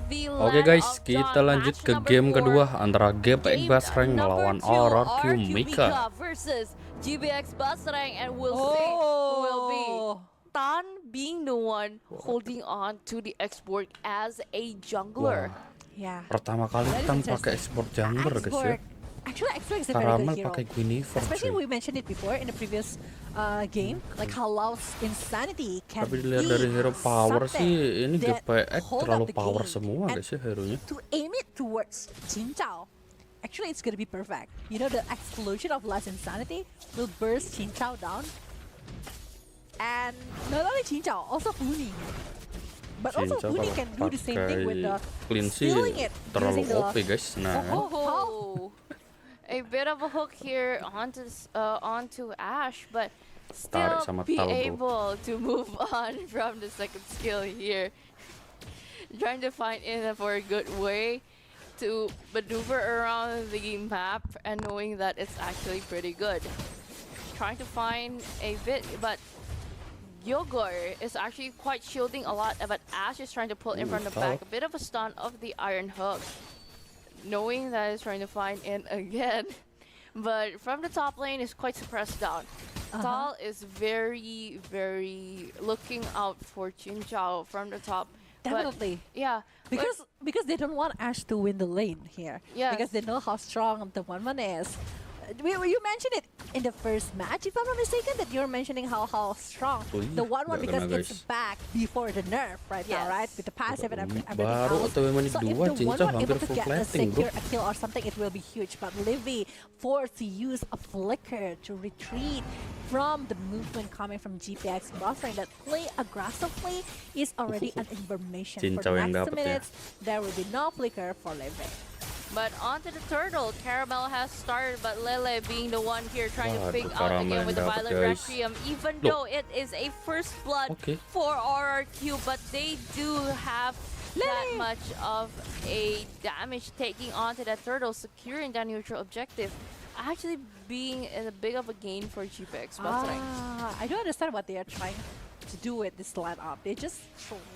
the Oke land guys, of kita Dawn. lanjut Match ke number game 4. kedua antara Gpx Game Basreng number melawan 2, Rrq Rrq Mika. Mika versus Gpx Basreng, and we'll see who will be Tan being the one holding on to the export as a jungler. Wah, Yeah. pertama kali Tan pakai export jungler guys ya. Actually, Export is a very Karamel good hero. pakai Guinevere Especially cuy. we mentioned it before in the previous game, like how Lao's insanity can Tapi be dilihat dari hero power something sih, ini that Gpx hold terlalu up the power game. semua And guys ya hero-nya. to aim it towards Chincaw, actually it's gonna be perfect. You know, the explosion of Lao's insanity will burst Chincaw down. And not only Chincaw, also Funi. But also Chincaw Funi kalau can do the same thing with the Clint sih stealing it terlalu using the OP guys. Nah, Oh, a bit of a hook here onto Ash, but still Tarik sama be Tal, bro. able to move on from the second skill here. Trying to find in for a good way to maneuver around the map and knowing that it's actually pretty good. Trying to find a bit, but Yogor is actually quite shielding a lot, but Ash is trying to pull in from the back. A bit of a stun of the Iron Hook. Knowing that he's trying to find in again. But from the top lane is quite suppressed down. Tal is very, very looking out for Chincaw from the top. Definitely. But, yeah. Because they don't want Ash to win the lane here. Yes. Because they know how strong the Wanwan is. You mentioned it in the first match, if I'm not mistaken, that you're mentioning how strong the Wanwan, because it's back before the nerf right now, right? With the passive and everything baru else. atau menit So if 2 the Chincaw Wanwan hampir able to full get a plating bro. secure a kill or something, it will be huge. But Livy forced to use a flicker to retreat from the movement coming from Gpx Basreng that play aggressively is already an information. For Chincaw the yang next 2 dapat ya. minutes, there will be no flicker for Livy. But onto the turtle, Caramel has started, but Lele being the one here trying to pick out again with the Violet Requiem, even though it is a first blood for RRQ, but they do have that much of a damage taking onto that turtle, securing that neutral objective, actually being a big of a gain for Gpx Basreng. I don't understand what they are trying to do with this lineup. They just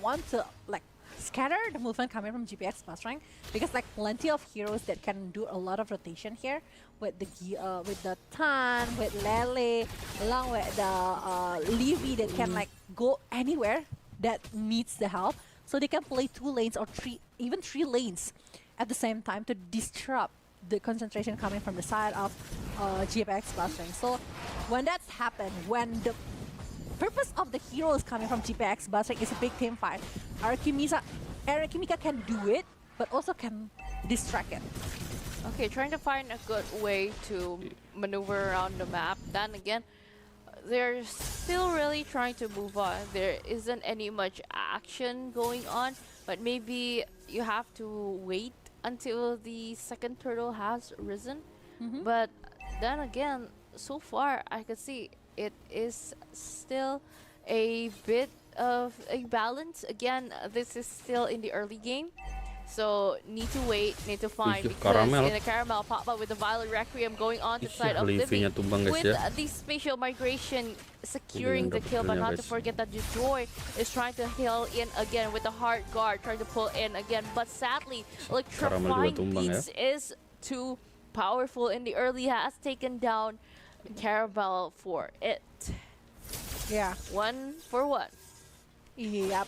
want to like scatter the movement coming from Gpx Basreng, because like plenty of heroes that can do a lot of rotation here with the Tan, with Lele, along with the Livy that can like go anywhere that needs the help. So they can play 2 lanes or 3, even 3 lanes at the same time to disrupt the concentration coming from the side of Gpx Basreng. So when that's happened, when the purpose of the heroes coming from Gpx Basreng is a big team fight, Rrq Mika can do it, but also can distract it. Okay, trying to find a good way to maneuver around the map. Then again, they're still really trying to move on. There isn't any much action going on, but maybe you have to wait until the second turtle has risen. But then again, so far I could see it is still a bit of a balance. Again, this is still in the early game, so need to wait, need to find, because in the Caramel pop up with the Violet Requiem going on to the side of Livy with the spatial migration securing the kill, but not to forget that the Joy is trying to heal in again with the Heart Guard, trying to pull in again, but sadly Electrifying Beats is too powerful in the early, has taken down Caramel for it. Yeah. 1 for 1. Yep.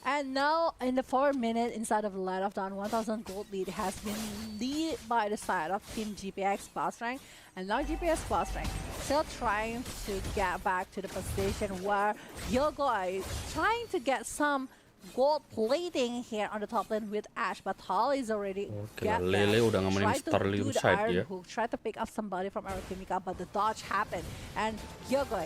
And now in the 4 minute inside of the Light of Dawn, 1000 gold lead has been led by the side of Team Gpx Basreng. And now Gpx Basreng still trying to get back to the position where Yogoi is trying to get some gold plating here on the top lane with Ash, but Tal is already Lele udah ngamainin Starlium side ya. Try to pick up somebody from Rrq Mika, but the dodge happened, and Yogoi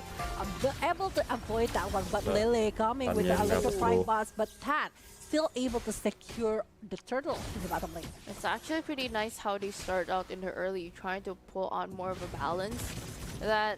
able to avoid that one, but Lele coming with the electrifying bots, but Tan still able to secure the turtle in the bottom lane. It's actually pretty nice how they start out in the early, trying to pull on more of a balance. that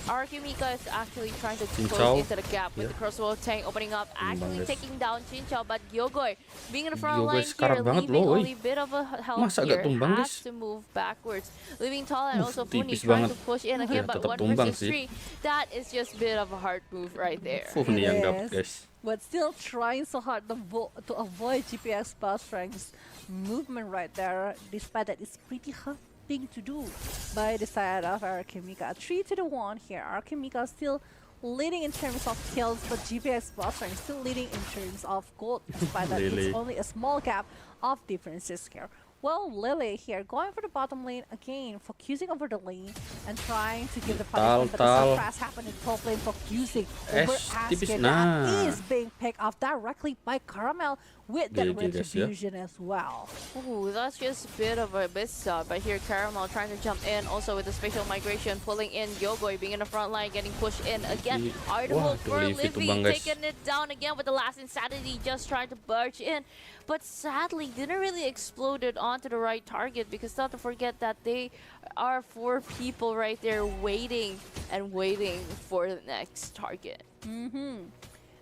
Rrq Mika is actually trying to Chincaw. close into the gap with Yeah. the crossbow tank opening up, actually guys. taking down Chincaw, but Yogoy being in the front Yogoy line here, sekarat banget leaving loh, only a bit of a health Masa agak here, tumbang, has guys? to move backwards, leaving Tall and also Funi tipis trying banget. to push in again, Ya, but tetap 1 tumbang versus sih. 3, that is just a bit of a hard move right there. Funi yang dapat, Yes. guys. But still trying so hard to avoid Gpx Basreng's movement right there, despite that it's pretty hard thing to do by the side of Rrq Mika. 3-1 here. Rrq Mika still leading in terms of kills, but Gpx Basreng still leading in terms of gold, despite that Lily. it's only a small gap of differences here. Well, Lily here going for the bottom lane again, focusing over the lane and trying to give the punishment, but the Tal. surprise happened in top lane, focusing over tipis, Asker. nah. That is being picked off directly by Caramel with that GG, guys, ya. retribution as well. Ooh, that's just a bit of a miss shot, but here Caramel trying to jump in, also with the spatial migration, pulling in Yogoy being in the front line, getting pushed in again. Wah, Artable for Livy Livy, tumbang, guys. taking it down again with the last Insanity, just trying to barge in. But sadly, didn't really exploded onto the right target, because not to forget that they are 4 people right there waiting and waiting for the next target.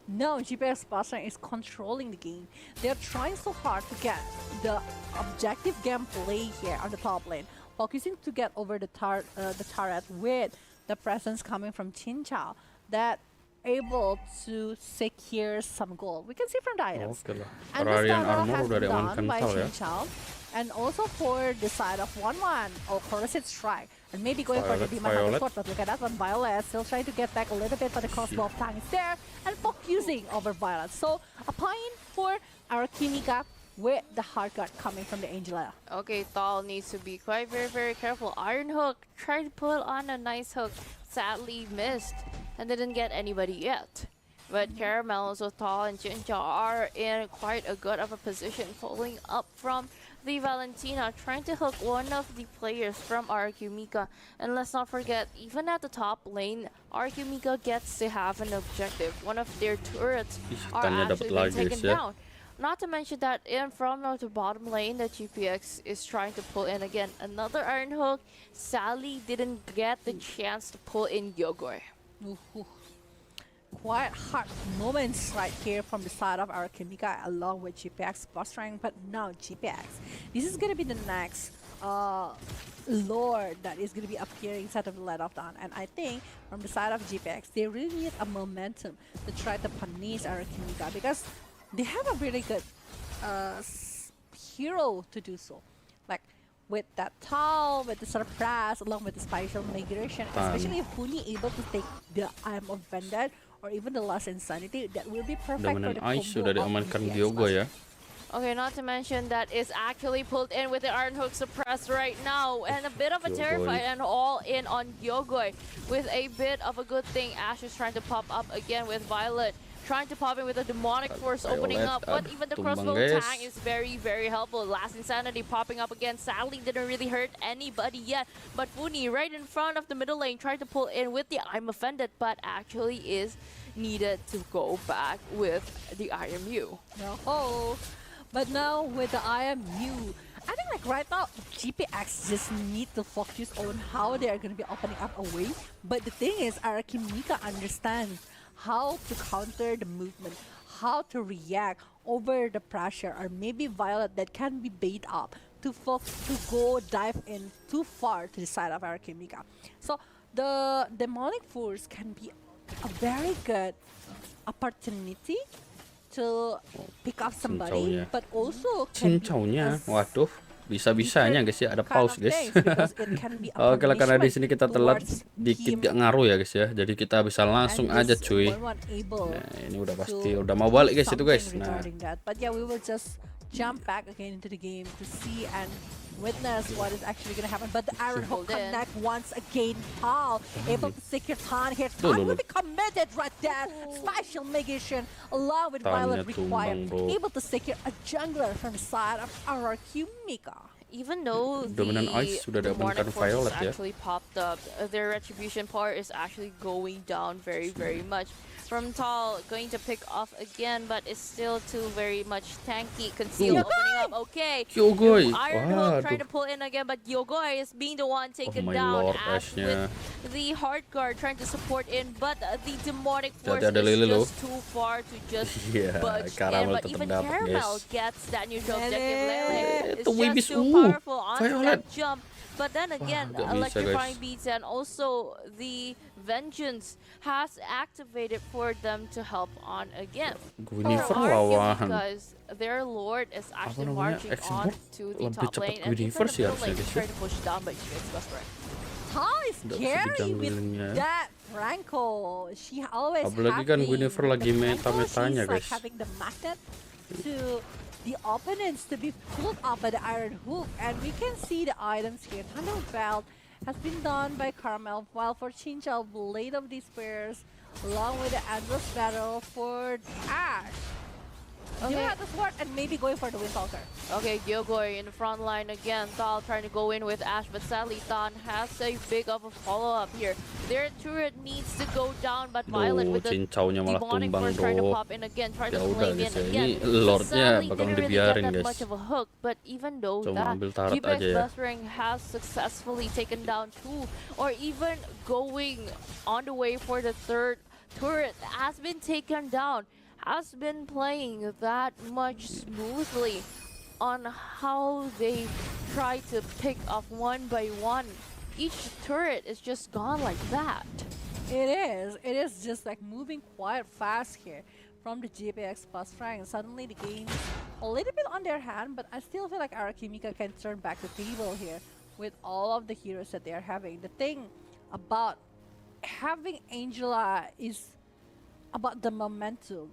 No, Gpx Basreng is controlling the game. They're trying so hard to get the objective gameplay here on the top lane, focusing to get over the turret with the presence coming from Chincaw that able to secure some gold. We can see from the items. Oke lah. And Rarian this battle armor has udah been ada done amankan by Tal ya. Chincaw. And also for the side of Wanwan, or Coruscant Strike, and maybe going for the Violet, Dima Violet. Sword, but look at that one, Violet still trying to get back a little bit, but the crossbow of Tang is there, and focusing over Violet. So a point for Rrq Mika with the hard guard coming from the Angela. Okay, Thal needs to be quite very careful. Iron Hook tried to pull on a nice hook, sadly missed and didn't get anybody yet. But Caramel, also Thal and Chincaw are in quite a good of a position, pulling up from the Valentina, trying to hook one of the players from Rrq Mika. And let's not forget, even at the top lane, Rrq Mika gets to have an objective. One of their turrets are Tanya dapat actually being lagi, taken guys, ya. down. Not to mention that in from the bottom lane, the Gpx is trying to pull in again. Another Iron Hook. Sally didn't get the chance to pull in Yogoy. Ooh. Quite hard moments right here from the side of Rrq Mika along with Gpx Basreng, but now Gpx. This is gonna be the next Lord that is gonna be appearing inside of the Let Off Dawn, and I think from the side of Gpx, they really need a momentum to try to punish Rrq Mika because they have a really good hero to do so. Like with that Tau, with the surprise, along with the spatial migration, especially if Funi able to take the I'm Offended or even the last Insanity, that will be perfect for Dominan the Ice combo sudah of diamankan GPX Diogo ya. Okay, not to mention that it's actually pulled in with the Iron Hook suppressed right now, and a bit of a Yogoy. terrified and all in on Yogoy with a bit of a good thing. Ash is trying to pop up again with Violet, trying to pop in with a demonic force opening Violet, up, but aduh, even the tumbang, crossbow guys. tang is very helpful. Last Insanity popping up again, sadly didn't really hurt anybody yet, but Funi right in front of the middle lane tried to pull in with the I'm Offended, but actually is needed to go back with the IMU. No. But now with the IMU, I think like right now, GPX just need to focus on how they are going to be opening up a way. But the thing is, Rrq Mika understands how to counter the movement, how to react over the pressure, or maybe Violet that can be bait up to go dive in too far to the side of Rrq Mika. So the demonic force can be a very good opportunity to pick up somebody, Cincaunya. but also can be Cincaunya, a waduh, bisa-bisanya guys ya, ada kind pause of guys. things because it can be a Oke lah, karena di sini kita telat punishment dikit towards gak ngaruh ya guys ya, jadi kita bisa langsung and aja this cuy. Wanwan able Nah ini udah to pasti udah mau balik guys do itu guys. something Nah regarding that. But yeah, we will just jump back again into the game to see and witness what is actually going to happen. But the Iron Hook Hold in. connect once again. Paul able to secure Tan here. Duh, Tan duh, will duh. be committed right there. Spatial migration along with Tannya Violet required. tumbang, bro. Able to secure a jungler from the side of Rrq Mika. Even though Dominant the Ice sudah demonic diamankan force Violet ya. actually popped up, their retribution part is actually going down very much. From Tall going to pick off again, but it's still too very much tanky. Conceal Ooh. opening up, okay. Yogoy, Iron Hook trying waduh. to pull in again, but Yogoy is being the one taken my down lord, as Ashnya. with the hard guard trying to support in, but the demonic force Ada is Lily loh. just too far to just Iya, budge in. Caramel But tetap even dapat, Caramel guys. gets that neutral objective. Lele. Lele is Itu Wibis, just too powerful onto Violet. that jump. But then again, nggak bisa, electrifying guys. beats and also the vengeance has activated for them to help on again. Guinevere For RQ, lawan because their lord is actually namanya, marching Export? on to the Lebih top cepat lane, and even Guinevere the sih middle harusnya, lane is guys, ya. trying to push down by Gpx Basreng. How is Nggak bisa scary with dijunglinnya. that Franco? She always Apalagi kan having Guinevere lagi the meta-metanya, Franco, she's like guys. having the magnet to the opponents to be pulled up by the iron hook, and we can see the items here. Thunder Belt has been done by Caramel, while for Chincaw, Blade of Despairs, along with the endless battle for Ash. You Okay. have the sword and maybe going for the Windtalker. Okay, Gilgoy in the front line again. Thal trying to go in with Ash, but sadly Tan has a big of a follow-up here. Their turret needs to go down, but Violet Duh, with the Cincaunya malah demonic tumbang, force trying to bro. pop in again, trying Ya to udah, flame in guys, ya. again. Ini But Lordnya sadly, bakal didn't really dibiarin, get that guys. much of a hook, but even though Cuma that, ambil turret Gpx aja ya. Basreng has successfully taken down 2, or even going on the way for the third turret has been taken down, has been playing that much smoothly on how they try to pick off one by one. Each turret is just gone like that. It is. It is just like moving quite fast here from the Gpx Basreng. Suddenly the game's a little bit on their hand, but I still feel like Rrq Mika can turn back the table here with all of the heroes that they're having. The thing about having Angela is about the momentum.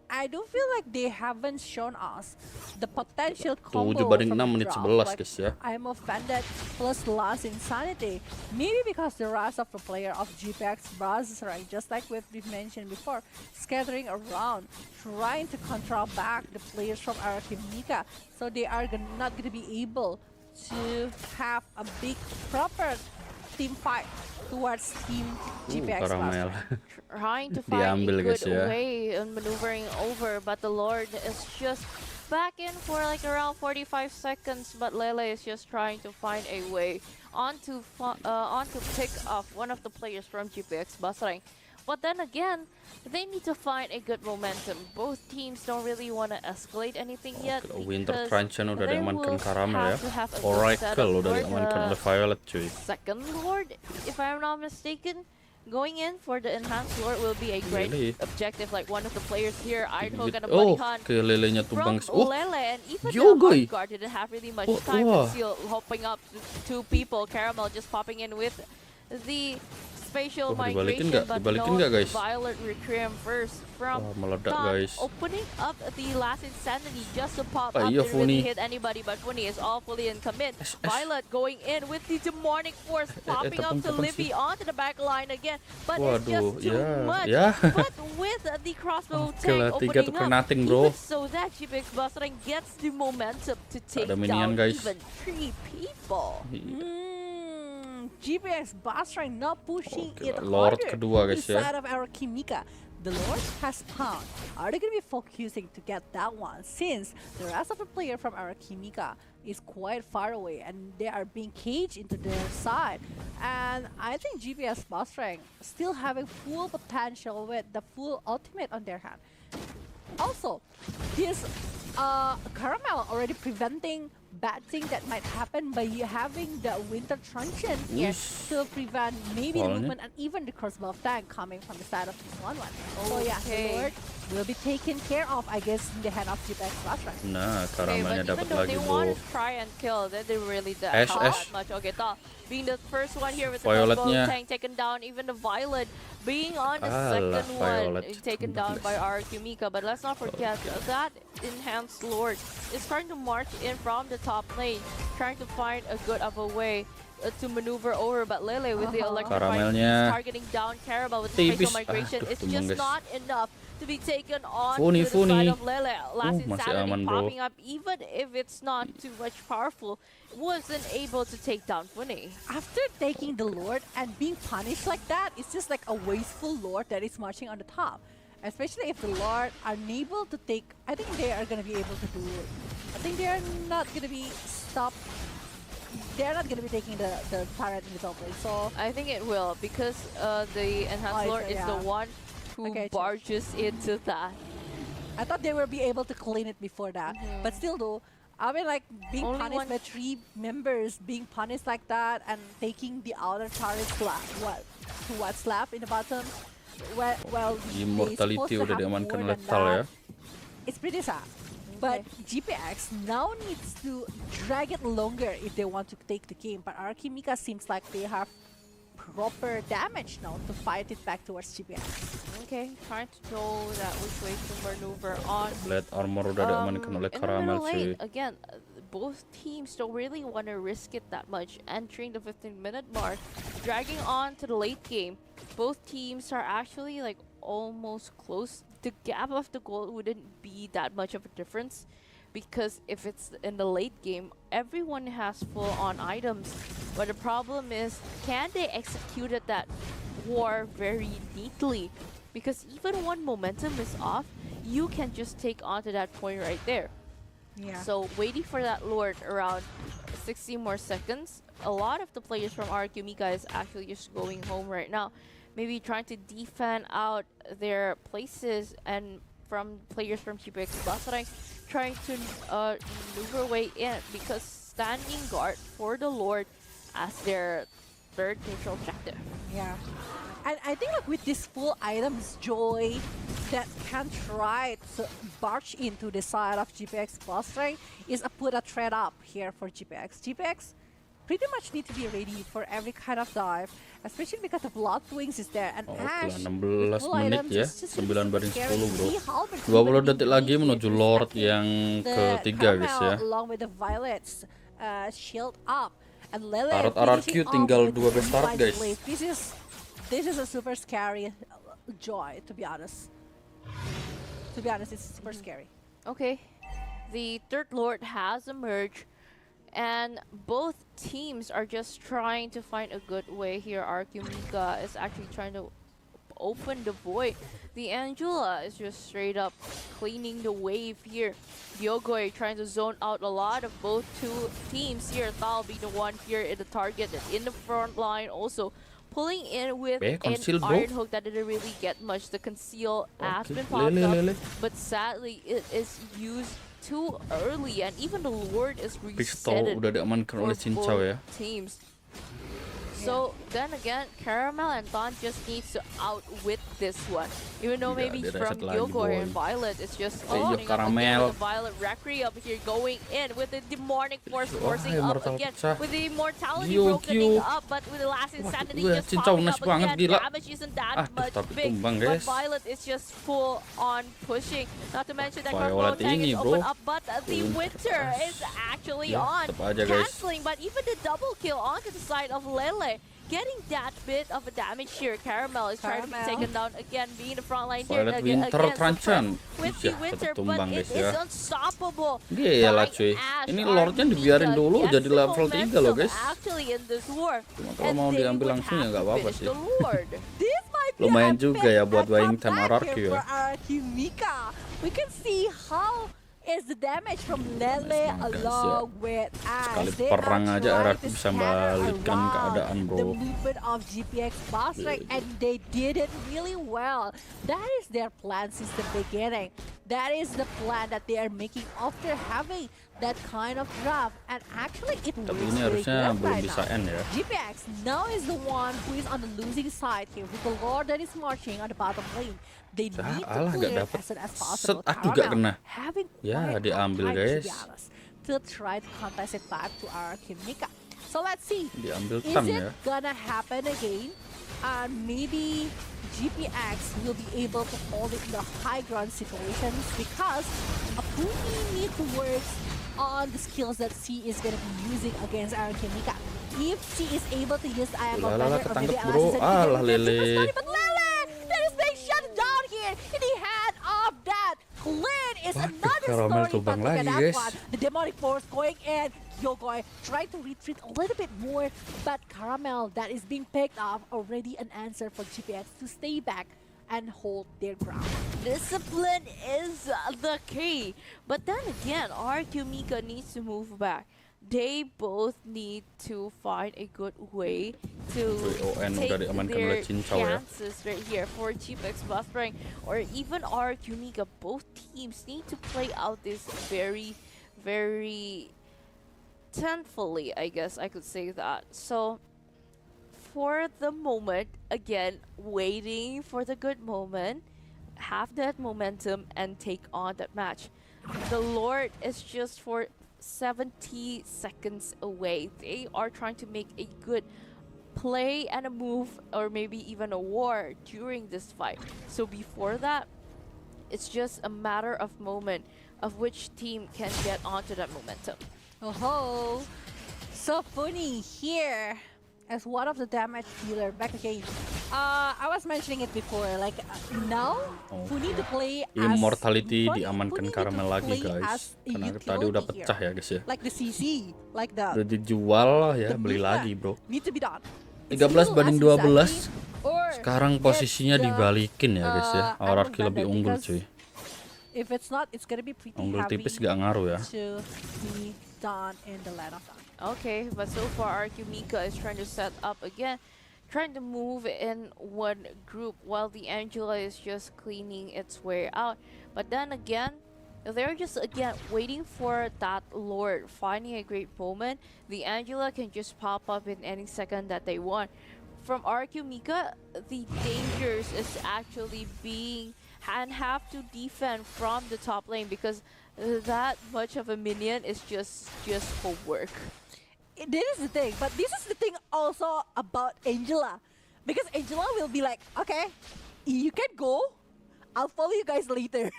I do feel like they haven't shown us the potential combo 7 banding from 6 the menit drop. 11, Like, guys, ya. I'm offended plus last insanity. Maybe because the rest of the player of Gpx Basreng, just like we've mentioned before, scattering around, trying to control back the players from Rrq Mika, so they are not going to be able to have a big proper team fight towards team Gpx Caramel. Basreng. Trying to find a Diambil, good guys, ya. way and maneuvering over, but the Lord is just back in for like around 45 seconds, but Lele is just trying to find a way on to pick off one of the players from Gpx Basreng. But then again, they need to find a good momentum. Both teams don't really want to escalate anything yet, Winter because Truncheon udah they diamankan will Caramel ya. have to have a good setup Oracle udah for diamankan the oleh Violet, cuy. second Lord, if I'm not mistaken. Going in for the enhanced Lord will be a great Really? objective, like one of the players here, Ironhook and a Oh, Bunny Hunt ke lelenya from tumbang. Oh, Lele, and even the Gilgoy. Hard Guard didn't have really much Oh, time wah. to seal, hopping up to 2 people. Caramel just popping in with the spatial Oh, dibalikin migration, nggak? but Dibalikin no nggak, guys? Violet recream first from Wah, meledak, Tan, guys. opening up the last insanity just to pop Ah, up. iya, Didn't really Funi. hit anybody, but Funi is all fully in commit. Es. Violet going in with the demonic force, popping up to tepung-tepung Libby sih. onto the back line again, but it's Waduh, just too ya, much. ya. But with the crossbow Oke tank lah, 3 opening tuker up, nothing, bro. even so that Gpx Basreng gets the momentum to take ada minion, down guys. even 3 people. Gpx Basreng not pushing Oke it lah, Lord harder kedua, guys, ya. inside of Rrq Mika. The Lord has found. Are they going to be focusing to get that one, since the rest of the player from Rrq Mika is quite far away and they are being caged into their side? And I think Gpx Basreng still having full potential with the full ultimate on their hand. Also, this Caramel already preventing bad thing that might happen by you having the Winter Truncheon here Ush. to prevent maybe the Soalnya. movement and even the crossbow tank coming from the side of this Wanwan. So yeah, the Okay. Lord will be taken care of, I guess, in the hand of Gpx Basreng. Nah, Okay, Caramelnya but even dapat though lagi, they bro. want to try and kill, they really Ash, not Ash. that much. Okay, Tal being the first one here with the Violetnya. crossbow tank taken down, even the Violet being on the Alah, second one Violet. taken down by Rrq Mika. But let's not forget that enhanced Lord is trying to march in from the top lane, trying to find a good of a way to maneuver over, but Lele with the electrifying Caramelnya. beams targeting down Caramel with the spatial Tipis. migration. Ah, It's tumbang, just guys. not enough to be taken on Funi, to the side Funi. of Lele. Last Masih insanity aman, bro. popping up, even if it's not too much powerful, wasn't able to take down Funi. After taking the Lord and being punished like that, it's just like a wasteful Lord that is marching on the top. Especially if the Lord are unable to take, I think they are going to be able to do it. I think they are not going to be stopped they're not gonna be taking the turret in the top lane. So I think it will because the enhanced lord is the one who barges into that. I thought they will be able to clean it before that, but still though. I mean, like being Only punished by 3 members, being punished like that, and taking the outer turret to what's left in the bottom. Well, Immortality udah diamankan lethal ya. It's pretty sad. But Gpx now needs to drag it longer if they want to take the game. But Rrq Mika seems like they have proper damage now to fight it back towards Gpx. Okay, trying to know that which way to maneuver on. Blade armor udah diamankan oleh In the Caramel middle cuy. lane, again, both teams don't really want to risk it that much. Entering the 15-minute mark, dragging on to the late game. Both teams are actually like almost close. The gap of the goal wouldn't be that much of a difference because if it's in the late game, everyone has full-on items. But the problem is, can they execute that war very neatly? Because even when momentum is off, you can just take onto that point right there. Yeah. So waiting for that Lord around 60 more seconds. A lot of the players from Rrq Mika is actually just going home right now. Maybe trying to defend out their places, and from players from Gpx Basreng trying to maneuver way in because standing guard for the Lord as their third neutral objective. Yeah. And I think like with this full items Joy that can try to barge into the side of Gpx Basreng is put a threat up here for Gpx. Gpx pretty much need to be ready for every kind of dive, especially because the Blood Wings is there and Ash. 16 menit ya, 9 banding 10 bro. 20 20 detik lagi menuju Lord yang ketiga guys ya. Along with the Violets shield up and Lele Tarot Rrq tinggal 2 best tarot guys. This is a super scary Joy, to be honest. To be honest, it's super scary. Okay, the third Lord has emerged. And both teams are just trying to find a good way here. Rrq Mika is actually trying to open the void. The Angela is just straight up cleaning the wave here. Yogoi trying to zone out a lot of both two teams here. Thal being the one here in the target and in the front line also. Pulling in with an iron hook that didn't really get much. The conceal has been popped up, but sadly it is used too early, and even the Lord is reset udah diamankan oleh Chincaw ya. Teams. So then again, Caramel and Don just needs to outwit this one. Even though maybe from Yogoi and Violet, it's just opening up again with the Violet Rrq up here going in with the demonic force forcing up again with the immortality brokening up, but with the last insanity just popping up again. Damage isn't that much big, but Violet is just full on pushing. Not to mention that Violet is open up, but the Winter is actually on canceling, but even the double kill onto the side of Lele. Getting that bit of a damage here. Caramel is trying to be taken down again, being the front line here against with the Winter, but it is unstoppable. Gila cuy, ini Lordnya dibiarin dulu jadi level 3 loh guys. Cuma kalau mau diambil langsung ya nggak apa-apa sih. Lumayan juga ya buat buying time Rrq ya. We can see how is the damage from Lele along with Ash. Sekali perang aja Rrq bisa balikkan keadaan bro. The movement of Gpx Basreng, and they did it really well. That is their plan since the beginning. That is the plan that they are making after having that kind of draft, and actually it works ini harusnya belum bisa end ya. Gpx now is the one who is on the losing side here with the Lord that is marching on the bottom lane. They need to clear as soon as possible. Juga kena. Ya, diambil guys. To try to contest it back to Rrq Mika. So let's see. Diambil is it gonna happen again? Maybe Gpx will be able to hold it in the high ground situations because Funi needs to work on the skills that she is going to be using against Rrq Mika. If she is able to use Iron Commander or maybe Lele. But Lele, that is being shut down here in the hand of that. Clint is another story, but look at that one. The demonic force going in. Yogoi trying to retreat a little bit more, but Caramel that is being picked up already an answer for Gpx to stay back and hold their ground. Discipline is the key. But then again, Rrq Mika needs to move back. they both need to find a good way to WON take udah diamankan oleh their Chincaw ya. chances right here for Gpx Basreng or even Rrq Mika. Both teams need to play out this very, very tenfully, I guess I could say that. So for the moment, again, waiting for the good moment, have that momentum and take on that match. The Lord is just for 70 seconds away. They are trying to make a good play and a move or maybe even a war during this fight. So before that, it's just a matter of moment of which team can get onto that momentum. Oh, so Funi here as one of the damage dealer back again. I was mentioning it before, like now Funi to play as Immortality Funi diamankan need to Caramel lagi play guys, as a karena utility tadi udah here. pecah ya guys ya. Like the CC, like the Udah dijual ya, the beli Mika lagi bro. need to be done. 13 banding 12. Or Sekarang posisinya dibalikin ya guys ya. Rrq lebih unggul cuy. If it's not, it's gonna be pretty Unggul heavy tipis gak ngaruh ya. to be done in the land of dawn. Okay, but so far Rrq Mika is trying to set up again, trying to move in one group while the Angela is just cleaning its way out. But then again, they're just again waiting for that Lord, finding a great moment. The Angela can just pop up in any second that they want. From Rrq Mika, the dangers is actually being and have to defend from the top lane because that much of a minion is just homework. This is the thing, but this is the thing also about Angela, because Angela will be like, okay, you can go, I'll follow you guys later.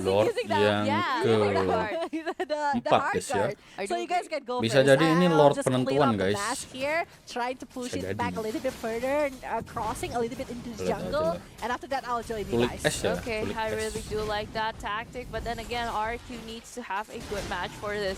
Lord using yang ke the 4 hard guys ya. card. So you guys can go Bisa first. jadi ini I'll Lord just clear penentuan, up the guys. dash here, trying to push Bisa it back a jadi. little bit further, crossing a little bit into the jungle, and after that I'll join you Kulik guys. es ya. Okay, Kulik I es. really do like that tactic, but then again, Rrq needs to have a good match for this.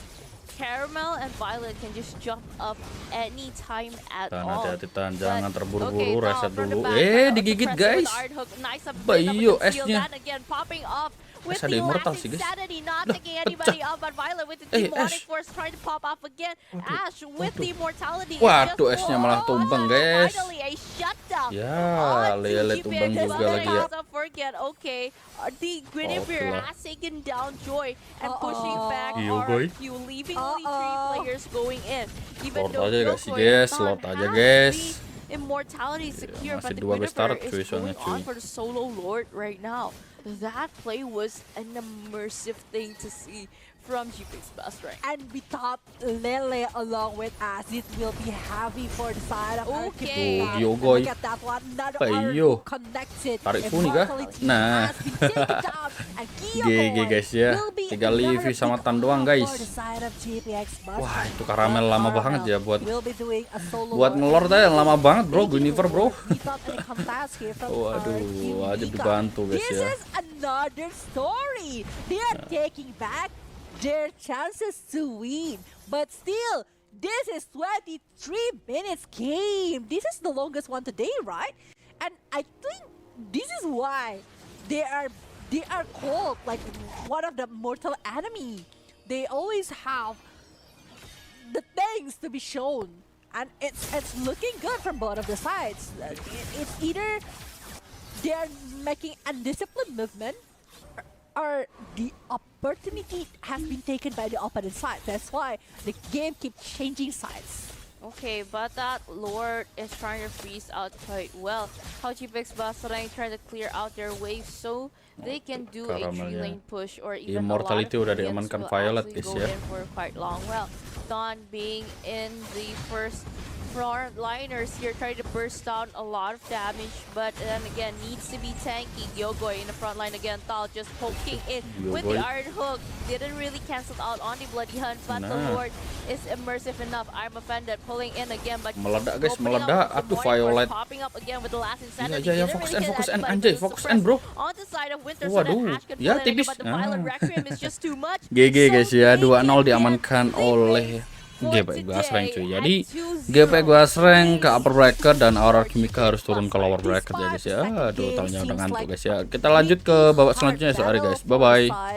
Caramel and Violet can just jump up any time at Tan, all. hati-hati Tan, jangan But, terburu-buru, reset from the dulu. back, Violet Digigit suppressed it with guys. Iron Hook. Nice up Bayo, conceal esnya. that again, popping off with Es ada the immortal last sih, guys. insanity, not Lah, taking anybody pecah. out, but Violet with the Ash. demonic force trying to pop off again. Ash with the immortality. Waduh, Just esnya malah tumbang, guys. Finally a shutdown. Ya, Lele tumbang juga lagi ya. Don't forget, okay, the Guinevere Oke lah. has taken down Joy and pushing back Iya, boy. Rrq, leaving only 3 players going in. Even Lord though aja Yoko kasih, and guys. Tan Lord aja, have guys. the immortality secure, masih but the 2 best start, Guinevere cuy, is soalnya, going on cuy. for the solo Lord right now. That play was an immersive thing to see from Gpx Basreng. And we thought Lele along with Acid will be heavy for the side of Okay. Archipelago. Diogoy. Look at that one, another Payo. arrow connected. Tarik Funi kah? Immortality Nah. has been taken down, and GG guys ya. will be 3 Livi another sama big Tan doang for guys. the side of GPX Basreng. Wah, itu Caramel lama Caramel banget ya buat will be doing a solo ngelor tadi lama banget bro, Guinevere bro. Without any contest here from Waduh, Rrq wajib Mika. dibantu guys This ya. is another story. They are taking back their chances to win, but still, this is 23 minutes game. This is the longest one today, right? And I think this is why they are called like one of the mortal enemy. They always have the things to be shown, and it's looking good from both of the sides. It's either they are making undisciplined movement, or the opportunity has been taken by the opponent side. That's why the game keeps changing sides. Okay, but that Lord is trying to freeze out quite well. How Gpx Basreng trying to clear out their waves so they can do a Caramelnya. 3-lane push or even Immortality a lot udah of minions diamankan will Violet actually guys go ya. in for quite long. Well, Dawn being in the first front liners here trying to burst down a lot of damage, but then again needs to be tanky. Yogoy in the front line again. Tal just poking in with the Yogoy. Iron Hook. Didn't really cancel out on the Bloody Hunt, but the Nah. Lord is immersive enough. I'm offended pulling in again, but Meledak, guys, opening up meledak. with the Atuh, morning force, Violet. popping up again with the last insanity. Iya, Didn't fokus really N, hit fokus N, anybody, anjay, but fokus suppressed N, bro. on the side of Winter, so Waduh, that Ash can ya, pull in again, tipis. but the Violet Ah. Requiem is just too much. GG guys So ya, they 2-0 can diamankan get oleh for Gpx Basreng cuy. today Jadi at 2-0. Gpx Basreng ke upper bracket dan Rrq Mika harus turun ke lower bracket ya guys ya. Aduh, tahunnya udah ngantuk guys ya. Kita lanjut ke babak selanjutnya sorry guys. Bye bye.